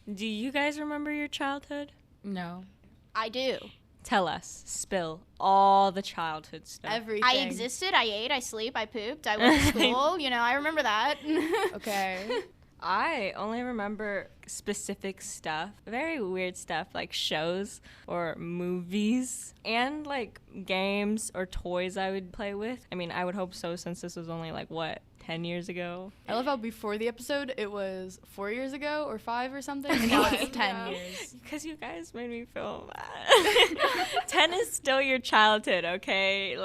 Do you guys remember your childhood? No. I do. Tell us. Spill all the childhood stuff. Everything. I existed, I ate, I sleep, I pooped, I went to school. I remember that. Okay. I only remember specific stuff, very weird stuff, like shows or movies, and like games or toys I would play with. I mean, I would hope so, since this was only 10 years ago. I love how before the episode it was 4 years ago or 5 or something, and now it's 10 years. Because you guys made me feel bad. 10 is still your childhood, okay?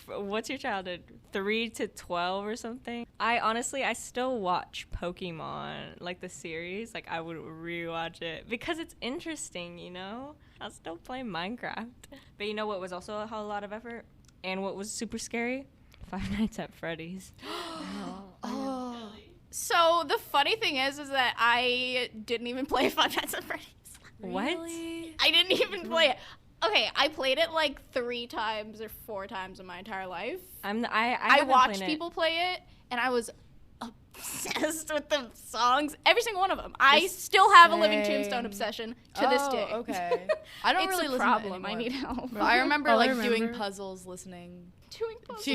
What's your childhood? 3 to 12 or something? I still watch Pokemon, the series. I would rewatch it because it's interesting, I'll still play Minecraft. But you know what was also a lot of effort? And what was super scary? Five Nights at Freddy's. Oh. So the funny thing is that I didn't even play Five Nights at Freddy's. What? Really? I didn't even play it. Okay, I played it 3 times or 4 times in my entire life. I watched people play it, and I was obsessed with the songs, every single one of them. I still have a living Tombstone obsession to this day. Okay. I don't really listen problem. to it I need help. But I remember doing puzzles, listening. Doing puzzles.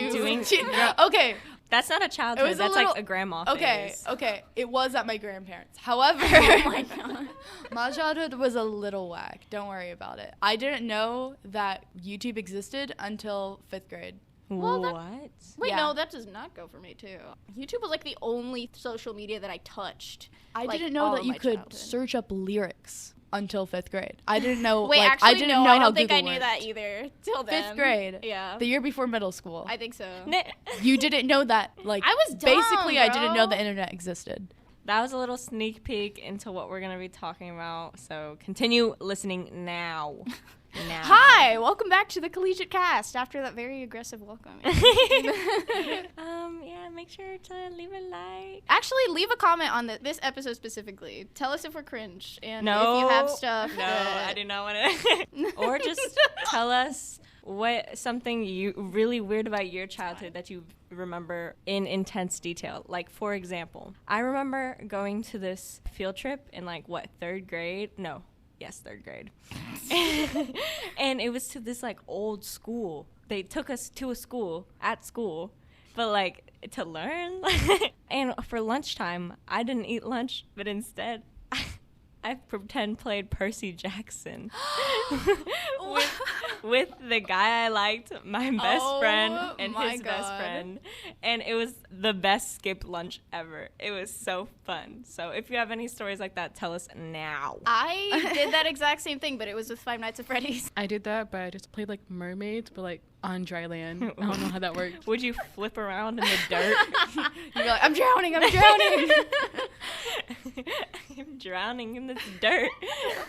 Okay. That's not a childhood. That's a grandma phase. Okay. It was at my grandparents'. However, oh my God. My childhood was a little whack. Don't worry about it. I didn't know that YouTube existed until 5th grade. Well, what? Wait, no, that does not go for me, too. YouTube was, the only social media that I touched. I didn't know that you could search up lyrics until 5th grade. I didn't know, Wait, actually, I didn't know I how don't think Google I knew worked. that either till then. 5th grade. Yeah. The year before middle school. I think so. You didn't know that, I was dumb, basically, I didn't know bro. the internet existed. That was a little sneak peek into what we're going to be talking about. So continue listening now. Hi, welcome back to the Collegiate Cast after that very aggressive welcome. Yeah, make sure to leave a like. Actually, leave a comment on this episode specifically. Tell us if we're cringe and No. if you have stuff. No, I do not want to. Or just tell us something really weird about your childhood that you remember in intense detail. For example, I remember going to this field trip in 3rd grade? No. Yes, 3rd grade. And it was to this old school. They took us to a school, but to learn. And for lunchtime, I didn't eat lunch, but instead I pretend played Percy Jackson with the guy I liked, my best friend, and his best friend. And it was the best skipped lunch ever. It was so fun. So if you have any stories like that, tell us now. I did that exact same thing, but it was with Five Nights at Freddy's. I did that, but I just played mermaids, but on dry land. I don't know how that worked. Would you flip around in the dirt? You'd be like, I'm drowning. I'm drowning in this dirt.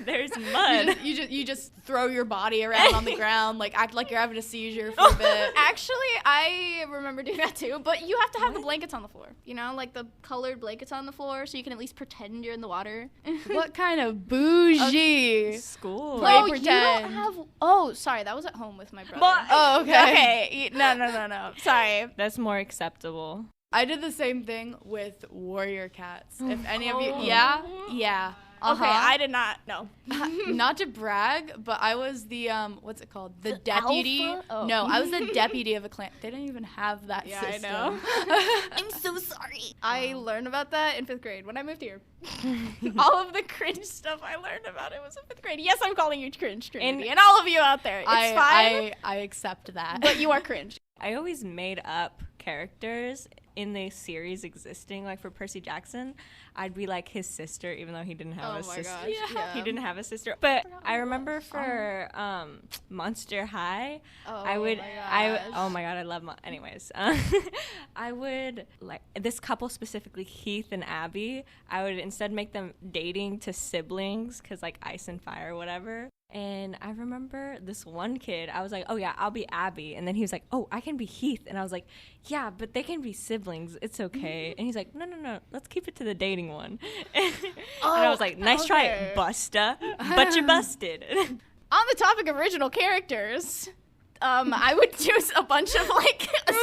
There's mud. You just throw your body around on the ground, act like you're having a seizure for a bit. Actually, I remember doing that too, but you have to have the blankets on the floor. The colored blankets on the floor, so you can at least pretend you're in the water. What kind of bougie school? Play pretend? You don't have. Oh, sorry, that was at home with my brother. Oh, okay. Okay. No. Sorry. That's more acceptable. I did the same thing with Warrior Cats. If any of you, yeah. Okay, I did not. No. Not to brag, but I was the what's it called? The deputy. Alpha? Oh. No, I was the deputy of a clan. They didn't even have that system. I know. I'm so sorry. I learned about that in 5th grade when I moved here. All of the cringe stuff I learned about it was in 5th grade. Yes, I'm calling you cringe, Trinity, and all of you out there. It's fine. I accept that. But you are cringe. I always made up characters in the series existing. For Percy Jackson, I'd be his sister, even though he didn't have a sister. Gosh. Yeah. He didn't have a sister. But I remember for Monster High, I would. Oh my god, I love. Anyways, I would this couple specifically, Keith and Abby. I would instead make them dating to siblings, because Ice and Fire or whatever. And I remember this one kid, I was like, oh yeah, I'll be Abby. And then he was like, oh, I can be Heath. And I was like, yeah, but they can be siblings. It's okay. And he's like, no, let's keep it to the dating one. And I was like, nice try, Busta. But you busted. On the topic of original characters, I would do a bunch of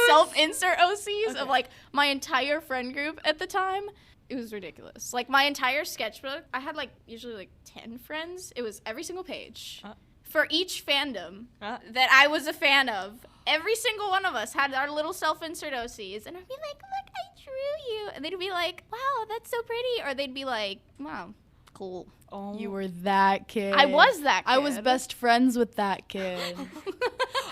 self-insert OCs of my entire friend group at the time. It was ridiculous. Like, my entire sketchbook, I had, like, usually, like, 10 friends. It was every single page. For each fandom that I was a fan of, every single one of us had our little self-insert OCs. And I'd be like, look, I drew you. And they'd be like, wow, that's so pretty. Or they'd be like, wow, cool. Oh. You were that kid. I was that kid. I was best friends with that kid.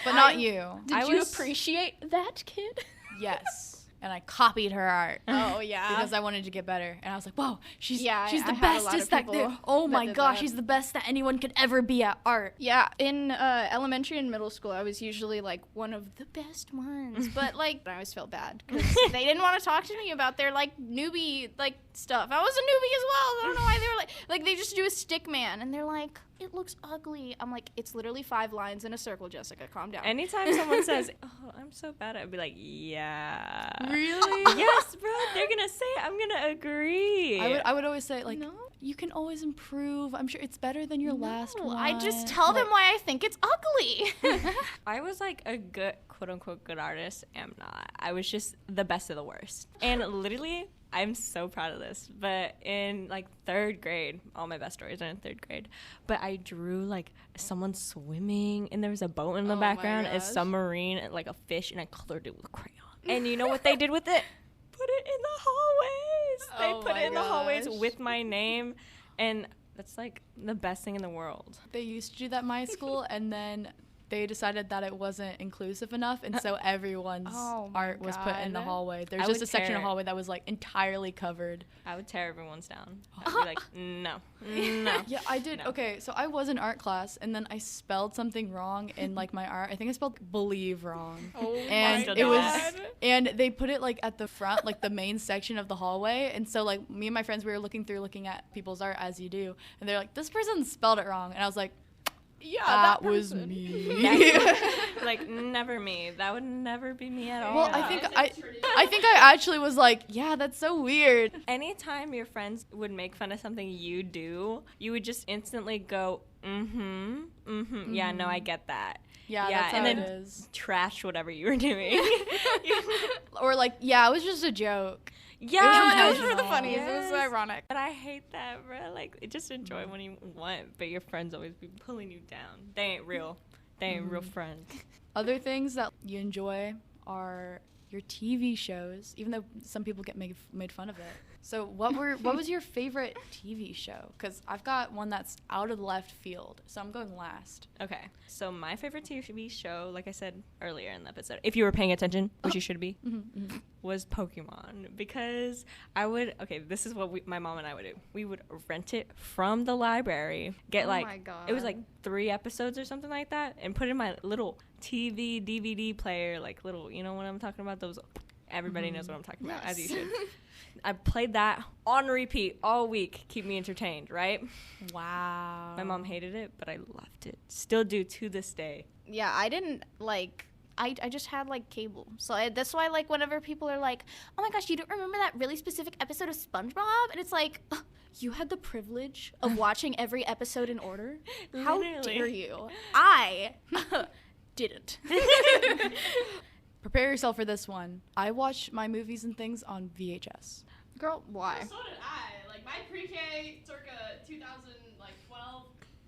But not you. Did you appreciate that kid? Yes. And I copied her art. Oh, yeah. Because I wanted to get better. And I was like, whoa, she's the I bestest that there. Oh my gosh, she's the best that anyone could ever be at art. Yeah, in elementary and middle school, I was usually like one of the best ones. But like, I always felt bad because they didn't want to talk to me about their like newbie like stuff. I was a newbie as well. I don't know why they were like they just do a stick man and they're like, it looks ugly. I'm like, it's literally 5 lines in a circle, Jessica. Calm down. Anytime someone says, oh, I'm so bad, I'd be like, yeah. Really? Yes, bro. They're going to say it. I'm going to agree. I would always say, like, no, you can always improve. I'm sure it's better than your last one. I just tell them why I think it's ugly. I was like a good, quote unquote, good artist. I'm not. I was just the best of the worst. And literally, I'm so proud of this, but in like 3rd grade, all my best stories are in 3rd grade, but I drew like someone swimming and there was a boat in the background, a submarine, and like a fish, and I colored it with crayon. And you know what they did with it? Put it in the hallways. They put it in the hallways with my name, and that's like the best thing in the world. They used to do that in my school, and then they decided that it wasn't inclusive enough, and so everyone's art was put in the hallway. There's just a section of hallway that was like entirely covered. I would tear everyone's down. I'd be like, no. Yeah, I did. No. Okay, so I was in art class, and then I spelled something wrong in like my art. I think I spelled believe wrong. Oh and my it was, and they put it like at the front, like the main section of the hallway. And so like me and my friends, we were looking at people's art as you do, and they're like, this person spelled it wrong, and I was like, yeah, that was me. Like, never me. That would never be me at all. Well, I think I actually was like, yeah, that's so weird. Anytime your friends would make fun of something you do, you would just instantly go, yeah, no, I get that. Yeah, that's how and then it is. Trash whatever you were doing. Or like, yeah, it was just a joke. Yeah, it was for the funnies. Yes. It was ironic. But I hate that, bro. Like, just enjoy when you want, but your friends always be pulling you down. They ain't real. They ain't real friends. Other things that you enjoy are your TV shows, even though some people get made fun of it. So what was your favorite TV show? Because I've got one that's out of the left field, so I'm going last. Okay, so my favorite TV show, like I said earlier in the episode, if you were paying attention, which you should be, was Pokemon. Because this is what my mom and I would do. We would rent it from the library, get it was like 3 episodes or something like that, and put it in my little TV, DVD player, like little, you know what I'm talking about? Those, everybody knows what I'm talking about, as you should. I played that on repeat all week, keep me entertained, right? Wow. My mom hated it, but I loved it. Still do to this day. Yeah, I didn't like... I just had, like, cable. So that's why, like, whenever people are like, oh, my gosh, you don't remember that really specific episode of SpongeBob? And it's like, you had the privilege of watching every episode in order? How dare you? I didn't. Prepare yourself for this one. I watch my movies and things on VHS. Girl, why? So did I. Like, my pre-K circa 2012,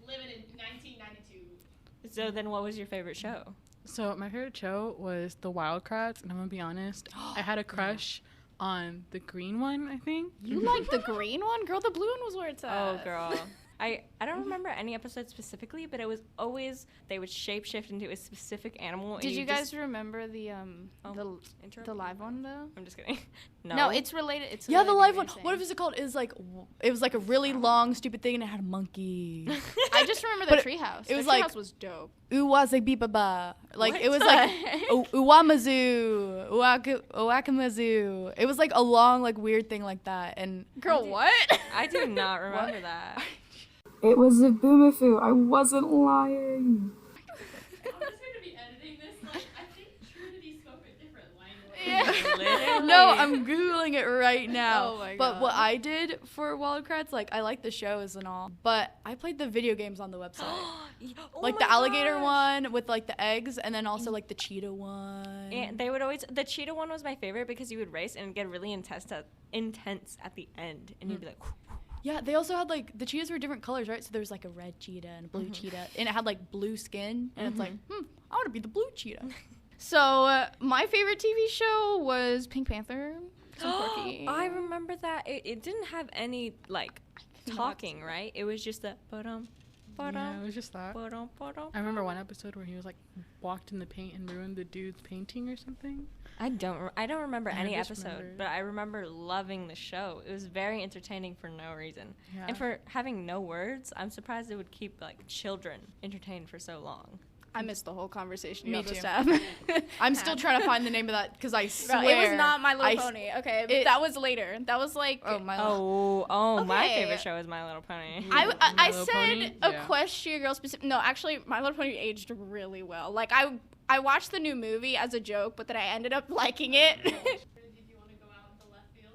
living in 1992. So then what was your favorite show? So my favorite show was The Wildcrats, and I'm going to be honest, I had a crush on the green one, I think. You like the green one? Girl, the blue one was where it's at. Oh, girl. I don't remember any episode specifically, but it was always they would shapeshift into a specific animal. Did you guys remember the live one though? I'm just kidding. No, it's related. It's the live one. What is it called? It was like a really long, stupid thing, and it had a monkey. I just remember the treehouse. It was the like treehouse was dope. Uwazagibaba. Like it was like Uwamazu, Uwakamazu. It was like a long, like weird thing like that. And girl, what? I do not remember that. It was a boomerfoo. I wasn't lying. I'm just going to be editing this. Like, I think Trinity spoke a different language. Yeah. No, I'm Googling it right now. Oh my But God. what I did for Wildcrats, like, I like the shows and all, but I played the video games on the website. Like the alligator one with like the eggs, and then also like the cheetah one. And they would always, the cheetah one was my favorite because you would race and get really intense at the end, and you'd be like, Yeah, they also had like the cheetahs were different colors, right? So there was like a red cheetah and a blue cheetah, and it had like blue skin, and it's like, I want to be the blue cheetah. So my favorite TV show was Pink Panther. So quirky. I remember that. It didn't have any like talking, right? It was just the Yeah, it was just that. I remember one episode where he was like walked in the paint and ruined the dude's painting or something. I don't remember I any just episode, remember. but I remember loving the show. It was very entertaining for no reason. Yeah. And for having no words, I'm surprised it would keep like children entertained for so long. I missed the whole conversation. Me y'all too. just have. I'm still trying to find the name of that because I Bro, swear it was not My Little Pony. Okay, it- that was later. That was like. Oh my. My Okay. favorite show is My Little Pony. I My Little Pony? said Yeah. Equestria Girl specific. No, actually, My Little Pony aged really well. Like I watched the new movie as a joke, but then I ended up liking it. Did you want to go out into left field?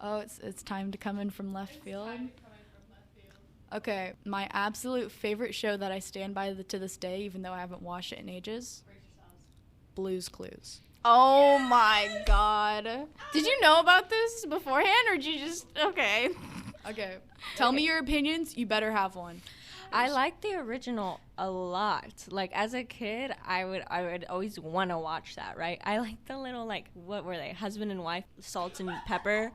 Oh, it's time to come in from left field. Time coming from left field. Okay, my absolute favorite show that I stand by to this day, even though I haven't watched it in ages, Brace yourselves. Blue's Clues. Oh my god! Did you know about this beforehand, or did you just okay? Okay, tell me your opinions. You better have one. I like the original a lot. Like as a kid, I would always want to watch that, right? I like the little like what were they? Husband and wife, salt and pepper.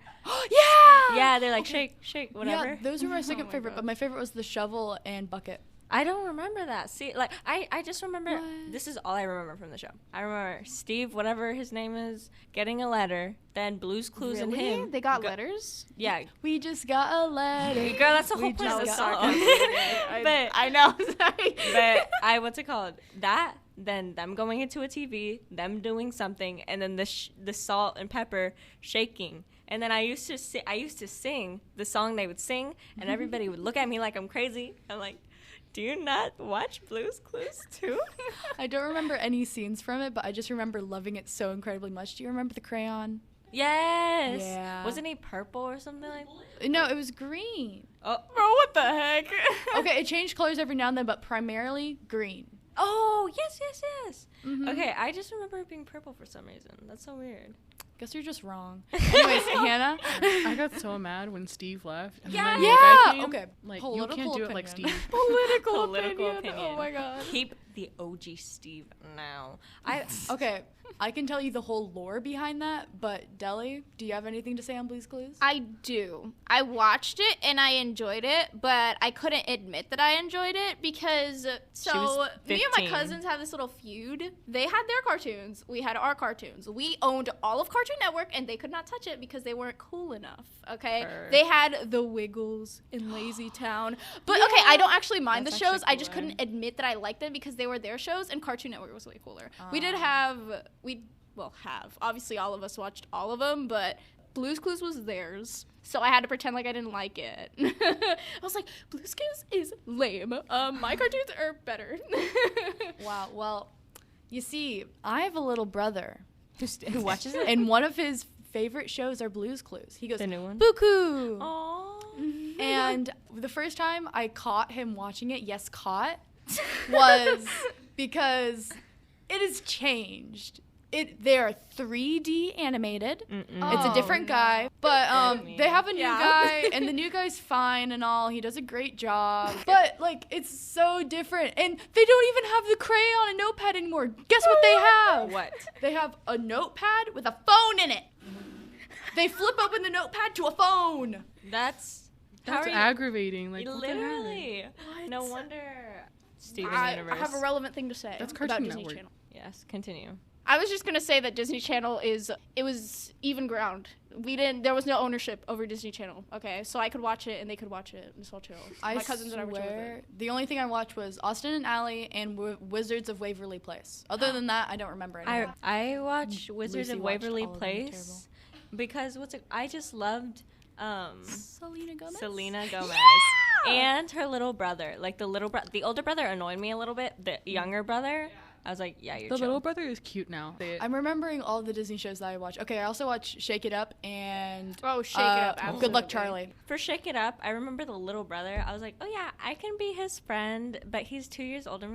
Yeah. Yeah, they're like shake, whatever. Yeah, those were my second favorite, but my favorite was the shovel and bucket. I don't remember that. See, like I just remember What? this is all I remember from the show. I remember Steve, whatever his name is, getting a letter, then Blue's Clues and him. They got letters. Yeah, We just got a letter. girl, that's the whole We point of the just song. got- but I know. Sorry. but what's it called? That, then them going into a TV, them doing something, and then the salt and pepper shaking. And then I used to sing the song they would sing, and everybody would look at me like I'm crazy. I'm like, do you not watch Blue's Clues too? I don't remember any scenes from it, but I just remember loving it so incredibly much. Do you remember the crayon? Yes. Yeah. Wasn't he purple or something like that? No, it was green. Oh, Bro, what the heck? Okay, it changed colors every now and then, but primarily green. oh, yes. Mhm. Okay, I just remember it being purple for some reason. That's so weird. Guess you're just wrong. Anyways, Hannah. I got so mad when Steve left. And then the new Yeah, guy came. okay. Like, Political you can't do it like opinion. Steve. Political Political opinion. Oh my god. Keep the OG Steve now. Okay, I can tell you the whole lore behind that, but Deli, do you have anything to say on Blue's Clues? I do. I watched it and I enjoyed it, but I couldn't admit that I enjoyed it because She was me and my 15. cousins have this little feud. They had their cartoons, we had our cartoons. We owned all of Cartoon Network and they could not touch it because they weren't cool enough. Okay, Her. they had the Wiggles in Lazy Town, but okay, I don't actually mind That's the shows. actually I just cooler. couldn't admit that I liked them because they were their shows and Cartoon Network was way cooler. We did have obviously all of us watched all of them, but Blue's Clues was theirs, so I had to pretend like I didn't like it. I was like, Blue's Clues is lame. My cartoons are better. Wow, well, you see, I have a little brother Who watches it? and one of his favorite shows are Blue's Clues. He goes, The new one? Buku! Aww. And the first time I caught him watching it, yes, caught, was because it has changed. They're 3D animated. Mm-mm. It's a different guy, but me. they have a new Yeah. guy, and the new guy's fine and all. He does a great job, but like it's so different, and they don't even have the crayon and notepad anymore. Guess what they have? What? They have a notepad with a phone in it. They flip open the notepad to a phone. That's That's how are you- aggravating. Like, what the heck? Literally. No wonder. Steven I Universe. have a relevant thing to say That's about Cartoon Disney Network. Channel. Yes, continue. I was just gonna say that Disney Channel it was even ground. There was no ownership over Disney Channel. Okay, so I could watch it and they could watch it. It's all chill. I My cousins and I were chill with swear, it. the only thing I watched was Austin and Ally and Wizards of Waverly Place. Other than that, I don't remember anymore. I watched Wizards Lucy of watched Waverly all of them. Place because I just loved Selena Gomez. Selena Gomez and her little brother. Like the older brother annoyed me a little bit. The younger brother, I was like, yeah, you're The chill. little brother is cute now. I'm remembering all the Disney shows that I watch. Okay, I also watch Shake It Up and Shake It Up. Good Absolutely. Luck Charlie. For Shake It Up, I remember the little brother. I was like, oh yeah, I can be his friend, but he's 2 years older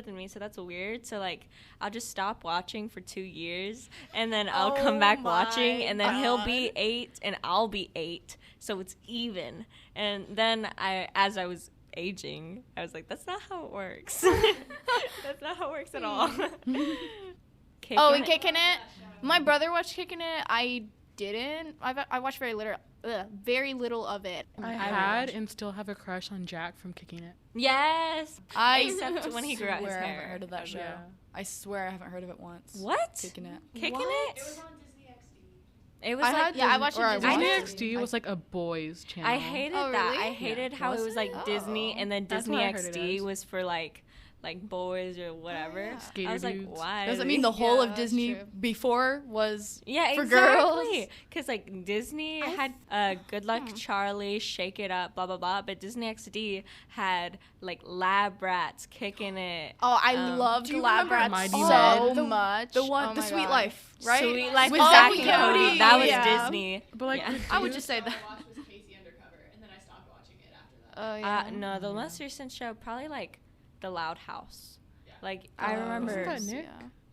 than me, so that's weird. So like, I'll just stop watching for 2 years, and then I'll come back watching, and then he'll be 8 and I'll be 8, so it's even. And then as I was aging, I was like, that's not how it works. That's not how it works at all. Kicking It. My brother watched Kicking It. I didn't. I watched very little of it. I had and still have a crush on Jack from Kicking It. Yes. Except when he grew out his I hair. haven't heard of that show. Yeah. I swear I haven't heard of it once. What? Kicking It. Kicking What? It? It was on Disney XD. It was I watched it. Disney XD was like a boys channel. I hated Oh, that. really? I hated how it was like Disney, and then That's Disney what I heard it XD as. was for like boys or whatever. Skater I was like, dudes. why? Doesn't mean the whole of that's Disney true. before was Yeah, for exactly. girls. Because like Disney had Good Luck Charlie, Shake It Up, blah blah blah, but Disney XD had like Lab Rats, Kicking It. Oh, I loved do you Lab remember Rats Mighty so Men? much. the one, Oh the my Sweet God. Life, right? Sweet Life With with Zach Zach and and Cody. Cody. That was Yeah. Disney. But like, Yeah. I would just say that. I watched was Casey Undercover, and then I stopped watching it after that. No, the most recent show probably like The Loud House. Like I remember. Wasn't that Nick?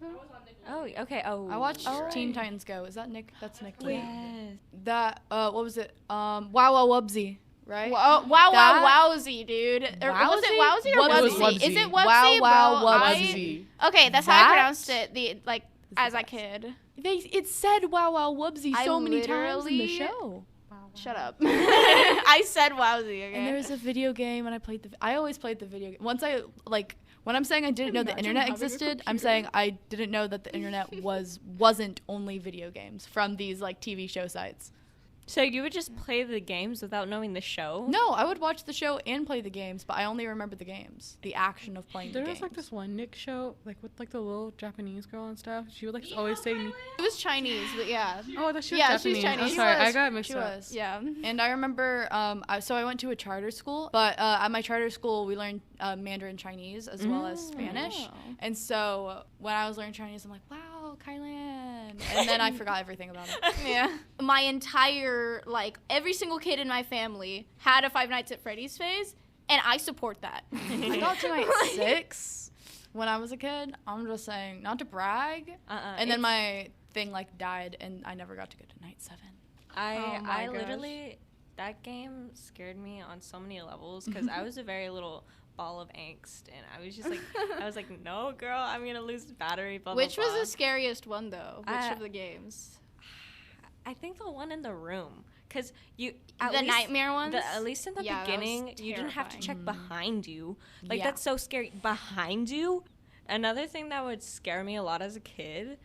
I was on Nickelodeon. Oh, okay. Oh, I watched right. Teen Titans Go. Is that Nick? That's Nick. too. Yes. That what was it? Wow Wow Wubsy, right? Wow, wowsy, dude. Or was it wowsy or Wubsy. wubsy? Is it wubsy, Wow, wow, bro? wubsy. Okay, that's how I That pronounced it. As a kid. It said Wow Wow Wubsy I so many times in the literally- show. Shut up. I said wowsy. Okay. And there was a video game, and I always played the video game. Once when I'm saying I didn't know the Imagine internet having a existed, I'm computer. saying I didn't know that the internet wasn't only video games from these like TV show sites. So you would just play the games without knowing the show? No, I would watch the show and play the games, but I only remember the games, the action of playing There the was games. like this one Nick show, like with like the little Japanese girl and stuff. She would like always say, It was Chinese, but yeah. "Oh, that's Yeah, Japanese." she's Chinese. I'm She sorry, I was. got mixed She up. was. Yeah. And I remember, so I went to a charter school, but at my charter school, we learned Mandarin Chinese as well as Spanish. Oh. And so when I was learning Chinese, I'm like, wow, Kailan. And then I forgot everything about it. Yeah. My entire, every single kid in my family had a Five Nights at Freddy's phase, and I support that. I got to night 6 when I was a kid. I'm just saying, not to brag. And then my thing, died, and I never got to go to night 7. I literally, that game scared me on so many levels because I was a very little ball of angst, and I was just I was like, no, girl, I'm going to lose battery, blah, Which blah, was blah. the scariest one, though? Which of the games? I think the one in the room. Because the nightmare ones? At least in the Yeah, that was beginning, you didn't have to check terrifying. behind you. Like, Yeah. that's so scary. Behind you? Another thing that would scare me a lot as a kid,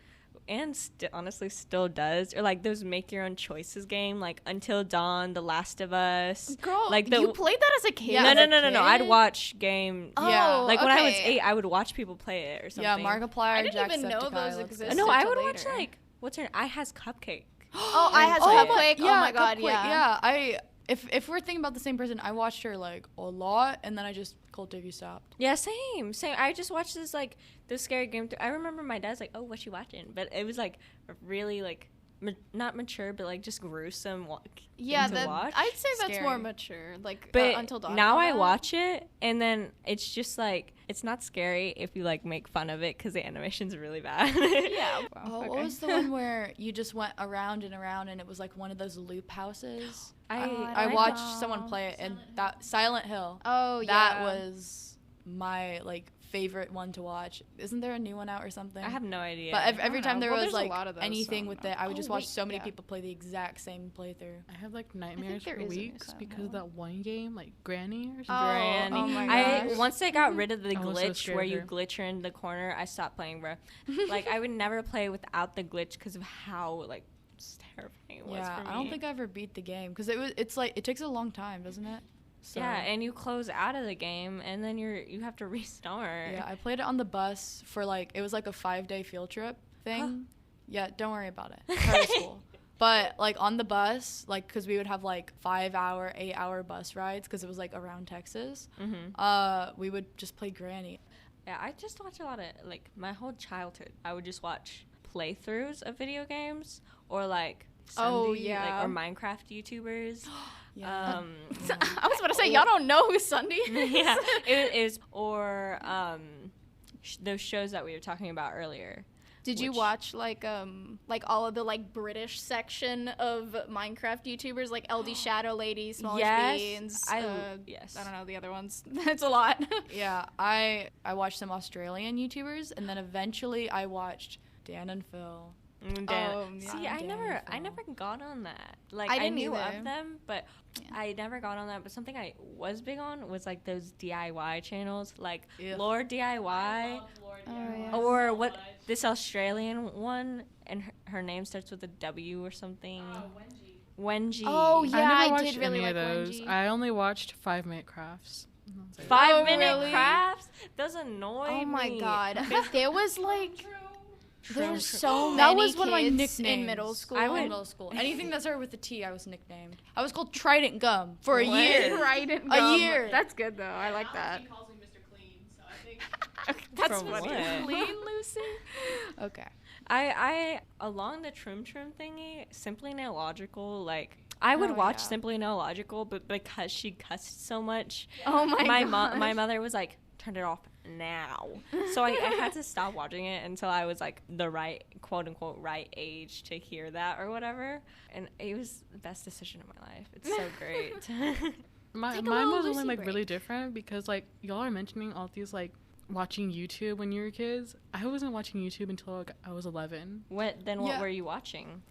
and honestly still does, or those make your own choices game, like Until Dawn, The Last of Us. Girl, like you played that as a kid? Yeah, No. I'd kid? watch game. Oh, Like when I was okay. 8, I would watch people play it or something. Yeah, Markiplier, I didn't even know Jacksepticeye, those let's existed. go. No, I till would watch later. what's her? I Has Cupcake. Oh, I had Oh, Cupcake. yeah, Oh my god, Cupcake, yeah. If we're thinking about the same person, I watched her a lot, and then I just cold turkey stopped. Yeah, same. I just watched this scary game. I remember my dad's like, "Oh, what you watching?" But it was really not mature, but just gruesome. Yeah, to watch. I'd say that's Scary. more mature. But Until Dawn. now and I all that. watch it, and then it's just it's not scary if you make fun of it because the animation's really bad. Yeah. Oh, what was the one where you just went around and around, and it was one of those loop houses? I watched someone play it, and that Silent Hill. Oh, yeah. That was my favorite one to watch. Isn't there a new one out or something? I have no idea. But every time there Well, was there's a lot of those, anything so with it, I would Oh, just watch wait, so many yeah. people play the exact same playthrough. I have nightmares there for is a new weeks Silent because Hill. of that one game, Granny or something. Granny. Oh my I gosh. once they got rid of the I was so glitch scared where of you her. glitch her in the corner, I stopped playing, bro. I would never play without the glitch because of how terrifying it was Yeah, for me. I don't think I ever beat the game because it's it takes a long time, doesn't it? So, Yeah, and you close out of the game and then you have to restart. yeah, I played it on the bus for it was a 5-day field trip thing. Yeah, don't worry about it. Charter school. But on the bus, because we would have 5-hour, 8-hour bus rides because it was around Texas. Mm-hmm. We would just play Granny. Yeah, I just watch a lot of, like, my whole childhood. I would just watch playthroughs of video games or, like, Sunday, like, or Minecraft YouTubers. I was about to say, y'all don't know who Sunday is. Yeah, it is. Or those shows that we were talking about earlier. Did you watch like all of the like British section of Minecraft YouTubers, like LD Shadow Lady, Smallish Beans? Yes. I don't know the other ones. That's a lot. Yeah, I watched some Australian YouTubers, and then eventually I watched Dan and Phil. See, I never got on that. Like, I knew of them, but I never got on that. But something I was big on was like those DIY channels, like Lord DIY, or what this Australian one, and her name starts with a W or something. Wengie. Oh yeah, I did really like those. Wengie. I only watched 5-minute crafts. 5-minute crafts. Those annoy me. Oh my god, there was like. There were so many That was one of my kids nicknames in middle school. Middle school. Anything that started with a T, I was nicknamed. I was called Trident Gum for a year. Trident Gum. A year. That's good though. I like that. She calls me Mr. Clean, so I think That's From funny. what? Clean, Lucy. Okay. I along the Trim thingy, Simply Nailogical, like I would watch Simply Nailogical, but because she cussed so much, Oh my god. My mother was like, turn it off now. So I had to stop watching it until I was like the right, quote unquote, right age to hear that or whatever. And it was the best decision of my life. It's so great. Mine was only like really different because like y'all are mentioning all these like watching YouTube when you were kids. I wasn't watching YouTube until like, I was 11. What were you watching?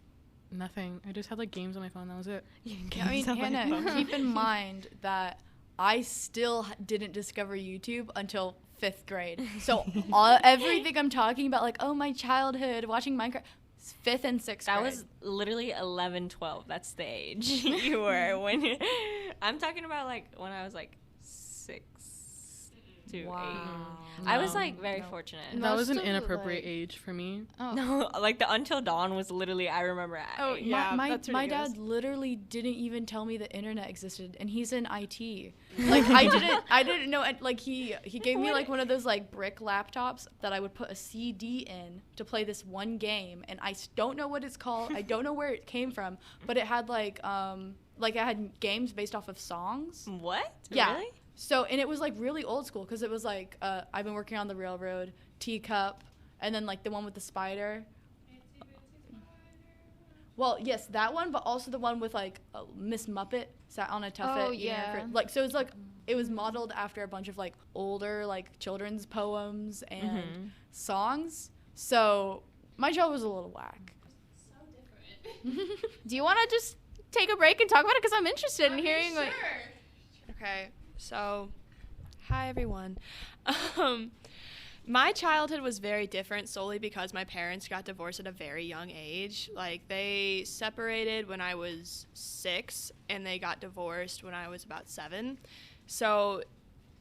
Nothing. I just had like games on my phone. That was it. I mean, Hannah, keep in mind that I still didn't discover YouTube until 5th grade. So everything I'm talking about, like, oh, my childhood, watching Minecraft, 5th and 6th grade. That was literally 11, 12. That's the age you were when you... I'm talking about, like, when I was, like, 6 to 8. I was, like, very fortunate. That was an inappropriate age for me. Oh. No, like, the Until Dawn was literally, I remember at Oh, age. yeah. My dad literally didn't even tell me the internet existed, and he's in IT. Like, I didn't know, like, he gave me, like, one of those, like, brick laptops that I would put a CD in to play this one game, and I don't know what it's called. I don't know where it came from, but it had, like, it had games based off of songs. What? Yeah. Really? So, and it was, like, really old school, because it was, like, I've been working on the railroad, Teacup, and then, like, the one with the spider. Well, yes, that one, but also the one with, like, Miss Muppet sat on a tuffet. Oh, yeah. Like, so it's, like, it was modeled after a bunch of, like, older, like, children's poems and songs. So, my job was a little whack. so different. Do you want to just take a break and talk about it? Because I'm interested in hearing what... Okay, so, hi everyone. My childhood was very different solely because my parents got divorced at a very young age. Like, they separated when I was 6, and they got divorced when I was about 7. So,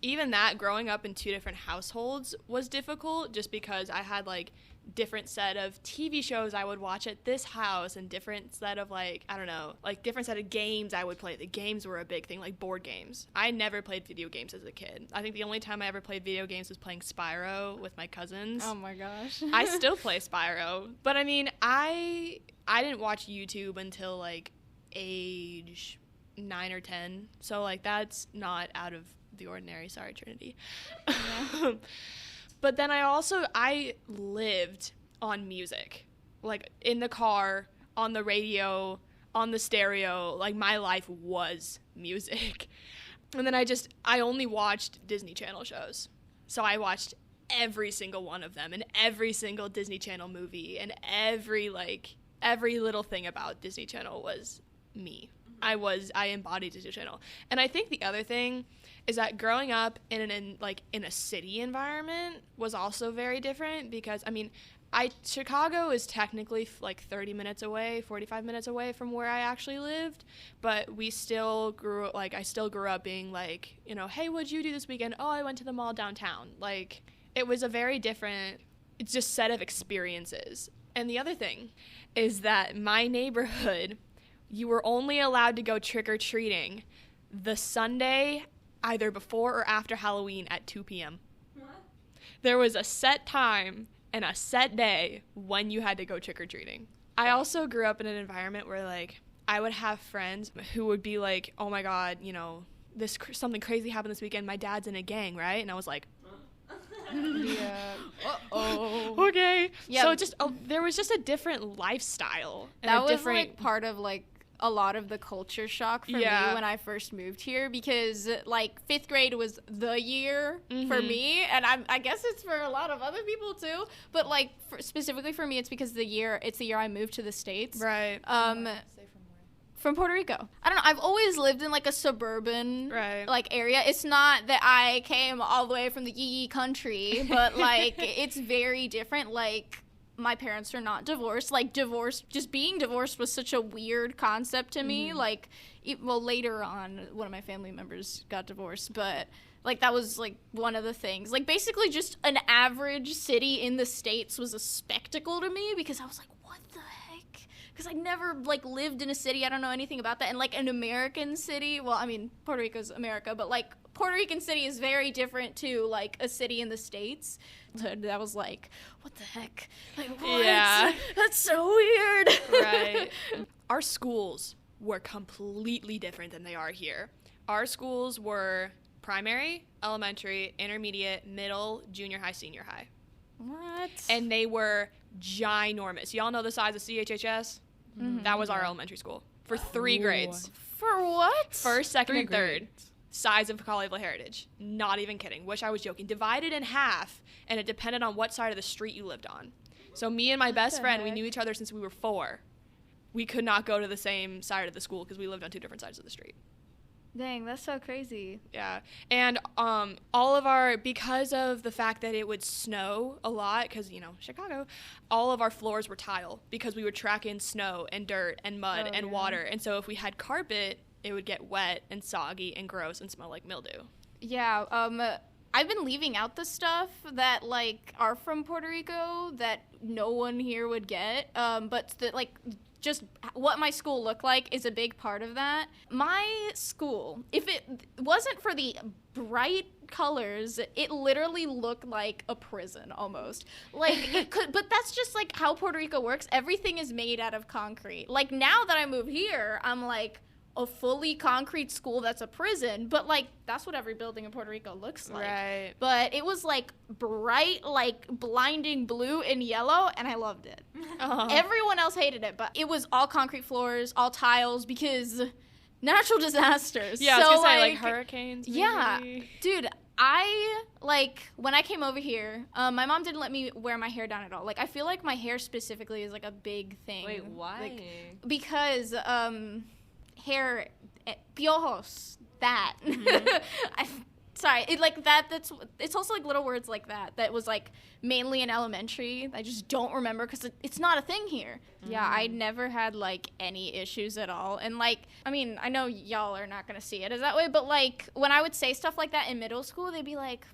even that, growing up in 2 different households was difficult just because I had, like, different set of TV shows I would watch at this house and different set of, like, I don't know, like, different set of games I would play. The games were a big thing, like board games. I never played video games as a kid. I think the only time I ever played video games was playing Spyro with my cousins. Oh my gosh. I still play Spyro. But, I mean, I didn't watch YouTube until, like, age 9 or 10. So, like, that's not out of the ordinary. Sorry, Trinity. Yeah. But then I lived on music, like in the car, on the radio, on the stereo. Like, my life was music. And then I only watched Disney Channel shows. So I watched every single one of them and every single Disney Channel movie and every little thing about Disney Channel was me. I embodied Disney Channel. And I think the other thing is that growing up in a city environment was also very different because, I mean, Chicago is technically like 30 minutes away, 45 minutes away from where I actually lived, but I still grew up being like, you know, hey, what'd you do this weekend? Oh, I went to the mall downtown. Like, it was a very different, it's just set of experiences. And the other thing is that my neighborhood, you were only allowed to go trick-or-treating the Sunday either before or after Halloween at 2 p.m. What? there was a set time and a set day when you had to go trick-or-treating. I also grew up in an environment where, like, I would have friends who would be like, oh my God, you know, something crazy happened this weekend. My dad's in a gang, right? And I was like, Yeah. Uh-oh. Okay. Yeah. So just there was just a different lifestyle. And that a was different, like part of like a lot of the culture shock for me when I first moved here, because like 5th grade was the year for me, and I guess it's for a lot of other people too, but like specifically for me, it's because it's the year I moved to the States. Right. From Puerto Rico. I don't know. I've always lived in like a suburban like area. It's not that I came all the way from the yee country, but like it's very different. Like my parents are not divorced. Like just being divorced was such a weird concept to me. Like, later on, one of my family members got divorced, but like that was like one of the things. Like basically just an average city in the States was a spectacle to me, because I was like, what the heck? Because I never like lived in a city. I don't know anything about that. And like an American city, well, I mean, Puerto Rico's America, but like Puerto Rican city is very different to like a city in the States. So that was like, what the heck? Like, what? Yeah. That's so weird. Right. Our schools were completely different than they are here. Our schools were primary, elementary, intermediate, middle, junior high, senior high. What? And they were ginormous. Y'all know the size of CHHS? Mm-hmm. That was our elementary school for 3 grades. For what? First, second, and third. Grades. Size of Colleyville Heritage. Not even kidding. Wish I was joking. Divided in half, and it depended on what side of the street you lived on. So me and my best friend, we knew each other since we were 4. We could not go to the same side of the school because we lived on 2 different sides of the street. Dang, that's so crazy. Yeah. And because of the fact that it would snow a lot, because, you know, Chicago, all of our floors were tile because we would track in snow and dirt and mud and water. And so if we had carpet, it would get wet and soggy and gross and smell like mildew. Yeah, I've been leaving out the stuff that, like, are from Puerto Rico that no one here would get, but, just what my school looked like is a big part of that. My school, if it wasn't for the bright colors, it literally looked like a prison almost. Like, it could, but that's just, like, how Puerto Rico works. Everything is made out of concrete. Like, now that I move here, I'm like, a fully concrete school that's a prison, but like that's what every building in Puerto Rico looks like. Right. But it was like bright, like blinding blue and yellow, and I loved it. Everyone else hated it, but it was all concrete floors, all tiles, because natural disasters. Yeah, so, I was gonna say like hurricanes. Maybe. Yeah, dude. When I came over here, my mom didn't let me wear my hair down at all. Like, I feel like my hair specifically is like a big thing. Wait, why? Like, because hair, piojos, that. Sorry, it's also like little words like that was like mainly in elementary. I just don't remember because it's not a thing here. Yeah, I never had like any issues at all. And like, I mean, I know y'all are not gonna see it as that way, but like when I would say stuff like that in middle school, they'd be like,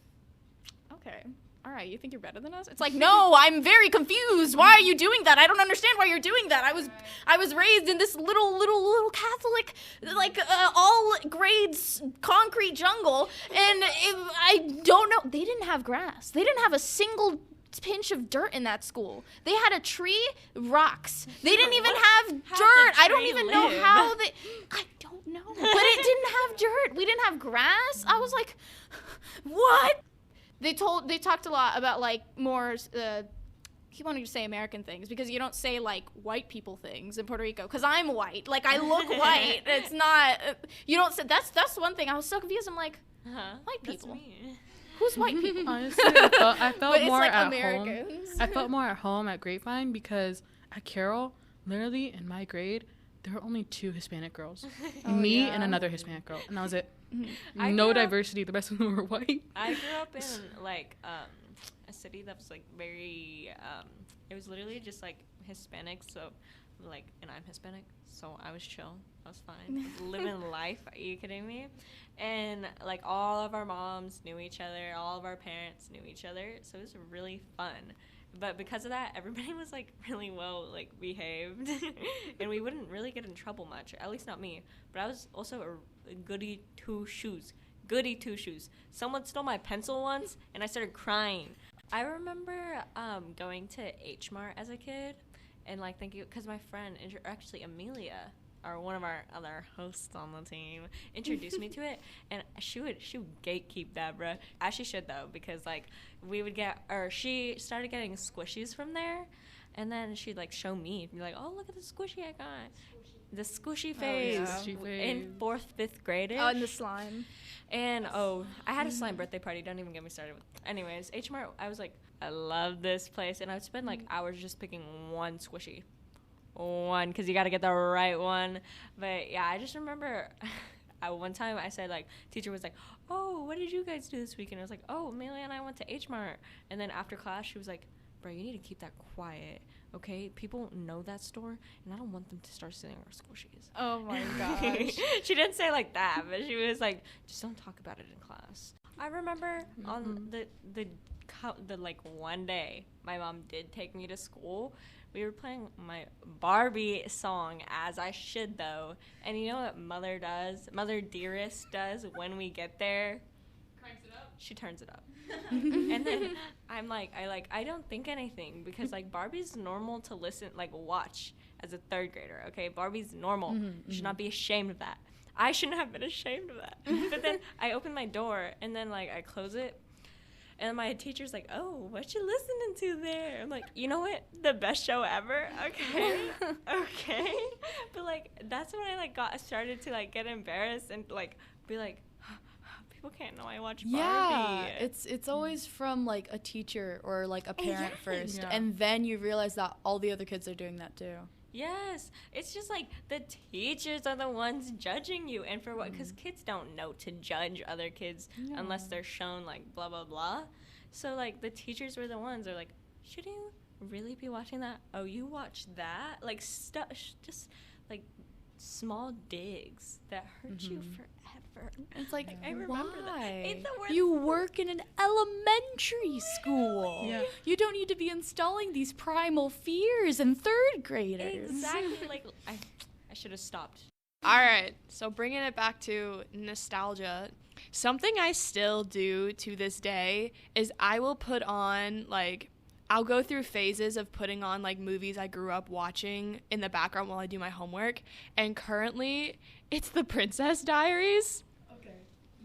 okay. All right, you think you're better than us? It's like, no, I'm very confused. Why are you doing that? I don't understand why you're doing that. I was raised in this little Catholic, like all grades concrete jungle, and I don't know. They didn't have grass. They didn't have a single pinch of dirt in that school. They had a tree, rocks. They didn't even have dirt. I don't even know how they. I don't know, but it didn't have dirt. We didn't have grass. I was like, what? They talked a lot about like more keep wanting to say American things because you don't say like white people things in Puerto Rico because I'm white. Like I look white. It's not you don't say that's one thing. I was so confused. I'm like white people. That's me. Who's white people? Honestly, I felt more like at Americans. home. I felt more at home at Grapevine because at Carroll, literally in my grade, there were only 2 Hispanic girls, me and another Hispanic girl, and that was it. No diversity. The rest of them were white. I grew up in like a city that was like very. It was literally just like Hispanic, so like, and I'm Hispanic, so I was chill. I was fine. I was living life. Are you kidding me? And like all of our moms knew each other. All of our parents knew each other, so it was really fun. But because of that, everybody was like really well like behaved, and we wouldn't really get in trouble much. At least not me. But I was also a goody two shoes. Someone stole my pencil once, and I started crying. I remember going to H Mart as a kid and like thinking, because my friend, actually Amelia, or one of our other hosts on the team, introduced me to it, and she would gatekeep that, bruh. As she should, though, because like she started getting squishies from there, and then she'd like show me, be like, oh, look at the squishy I got. The squishy phase in 4th, 5th grade. Oh, and the slime. And I had a slime birthday party. Don't even get me started with. Anyways, H Mart. I was like, I love this place, and I would spend like hours just picking one squishy, because you got to get the right one. But yeah, I just remember one time I said like, teacher was like, oh, what did you guys do this weekend? I was like, oh, Amelia and I went to H Mart, and then after class she was like, bro, you need to keep that quiet. Okay, people know that store, and I don't want them to start stealing our squishies. Oh my gosh. She didn't say like that, but she was like, just don't talk about it in class. I remember on the like one day, my mom did take me to school. We were playing my Barbie song, as I should though. And you know what Mother Dearest does when we get there? Cranks it up. She turns it up. And then I don't think anything, because like Barbie's normal to watch as a 3rd grader, okay? Barbie's normal. You should not be ashamed of that. I shouldn't have been ashamed of that. But then I open my door, and then like I close it, and my teacher's like, oh, what you listening to there? I'm like, you know what? The best show ever? Okay. Okay. But like that's when I like started to like get embarrassed and like be like, people can't know I watch Barbie. Yeah, it's always from like a teacher or like a parent first, and then you realize that all the other kids are doing that too. Yes, it's just like the teachers are the ones judging you, and for what? Because kids don't know to judge other kids unless they're shown like blah blah blah. So like the teachers were the ones are like, should you really be watching that? Oh, you watch that? Like stuff, just like small digs that hurt you forever. It's like I remember that. You work in an elementary school. Yeah. You don't need to be installing these primal fears in 3rd graders. Exactly. Like I should have stopped. All right, so bringing it back to nostalgia, something I still do to this day is I will put on like, I'll go through phases of putting on like movies I grew up watching in the background while I do my homework, and currently it's The Princess Diaries. Okay.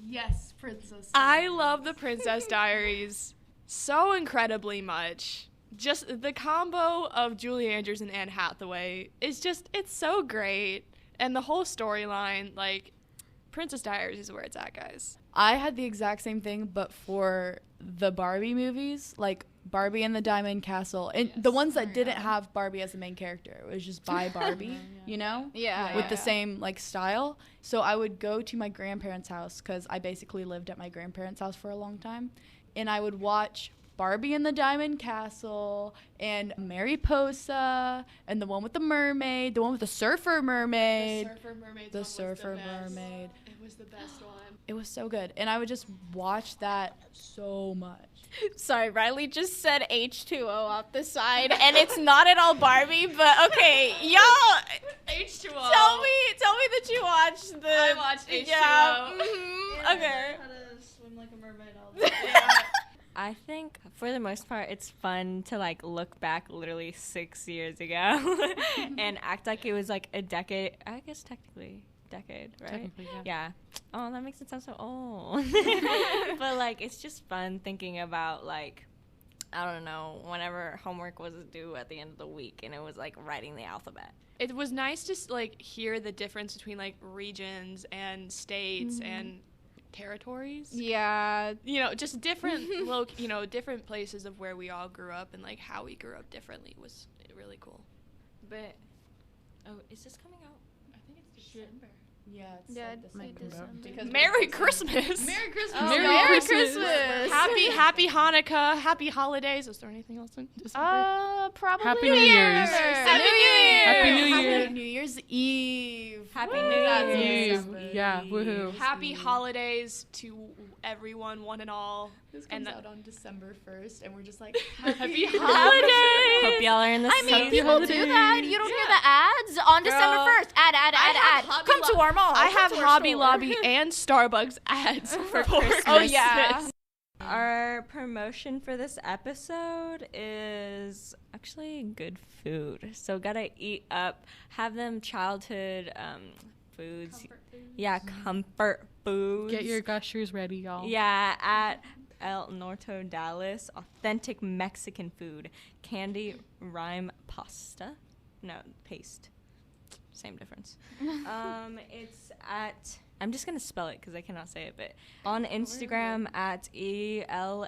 Yes, Princess Diaries. I love The Princess Diaries so incredibly much. Just the combo of Julie Andrews and Anne Hathaway is just, it's so great. And the whole storyline, like, Princess Diaries is where it's at, guys. I had the exact same thing, but for the Barbie movies, like Barbie and the Diamond Castle, and the ones that didn't have Barbie as the main character. It was just by Barbie, you know? With the same, like, style. So I would go to my grandparents' house, because I basically lived at my grandparents' house for a long time, and I would watch Barbie and the Diamond Castle, and Mariposa, and the one with the mermaid, the one with the surfer mermaid. The Surfer Mermaid. It was the best one. It was so good. And I would just watch that so much. Sorry, Riley just said H2O off the side, and it's not at all Barbie, but okay, y'all. H2O. Tell me that you watched the. I watched H2O. Yeah. Yeah, Okay. How to swim like a mermaid all the time. I think for the most part it's fun to like look back literally 6 years ago and act like it was like a decade. I guess technically decade, right? Technically, Yeah. Oh, that makes it sound so old. But like it's just fun thinking about like, I don't know, whenever homework was due at the end of the week and it was like writing the alphabet. It was nice to like hear the difference between like regions and states and territories. Yeah. You know, just different different places of where we all grew up and like how we grew up differently was really cool. But is this coming out? I think it's December. Yeah, it's December. Merry Christmas. Merry Christmas. Oh, Merry Christmas. Happy Hanukkah. Happy holidays. Is there anything else in December? Probably. Happy New Year's. Happy New Year. Happy New Year. Happy New Year's Eve. Happy New Year's Eve. Yeah, woohoo. Happy holidays to everyone, one and all. This And comes out on December 1st, and we're just like, Happy Holidays. Hope y'all are in the I mean, people do that. You don't hear the ads on December 1st. Ad. Come to our mall. I have Come to our Hobby store. Lobby and Starbucks ads for Christmas. Oh, yeah. Our our promotion for this episode is actually good food. So gotta eat up, have them childhood foods. Comfort foods. Yeah, comfort foods. Get your gushers ready, y'all. Yeah, at El Norte, Dallas, authentic Mexican food. Candy rime pasta. No, paste. Same difference. It's at, I'm just going to spell it because I cannot say it, but on Instagram at ELNORTENODALLAS.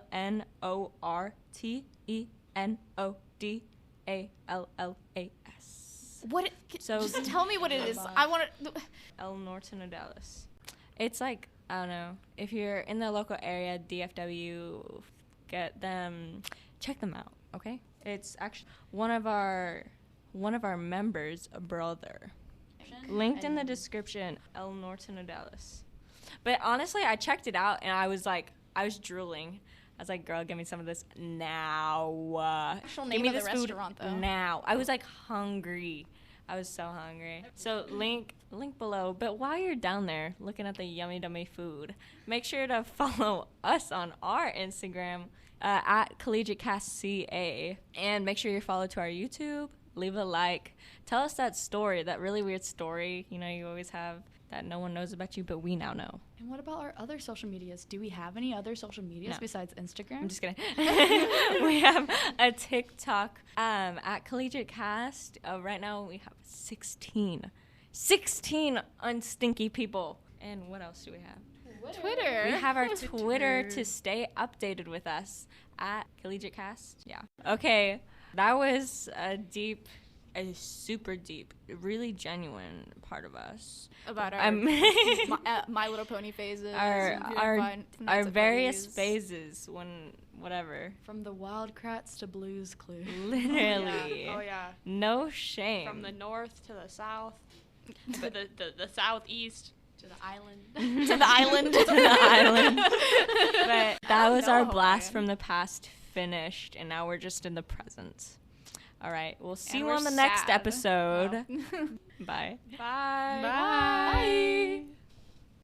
What? So just tell me what it is. I want to. El Norte, Dallas. It's like, I don't know, if you're in the local area, DFW, check them out, okay? It's actually one of our members' brother. Linked in the description, El Norte, Dallas. But honestly, I checked it out, and I was drooling. I was like, girl, give me some of this now. Actual Give name me of the this food restaurant, though. now. I was like hungry. I was so hungry. So link below. But while you're down there looking at the yummy dummy food, make sure to follow us on our Instagram at CollegiateCastCA, and make sure you're followed to our YouTube. Leave a like. Tell us that story, that really weird story, you always have that no one knows about you, but we now know. And what about our other social medias? Do we have any other social medias besides Instagram? I'm just kidding. We have a TikTok at Collegiate Cast. Right now we have 16 unstinky people. And what else do we have? Twitter. We have our Twitter to stay updated with us at Collegiate Cast. Yeah. Okay, that was a super deep, really genuine part of us. About our My Little Pony phases. Our various phases when whatever. From the Wild Kratts to Blue's Clues. Literally. Oh yeah. No shame. From the north to the south, to the southeast. To the island. To the island. To the island. But that was our blast from the past finished, and now we're just in the present. All right. We'll see you on the next episode. Bye. Bye. Bye.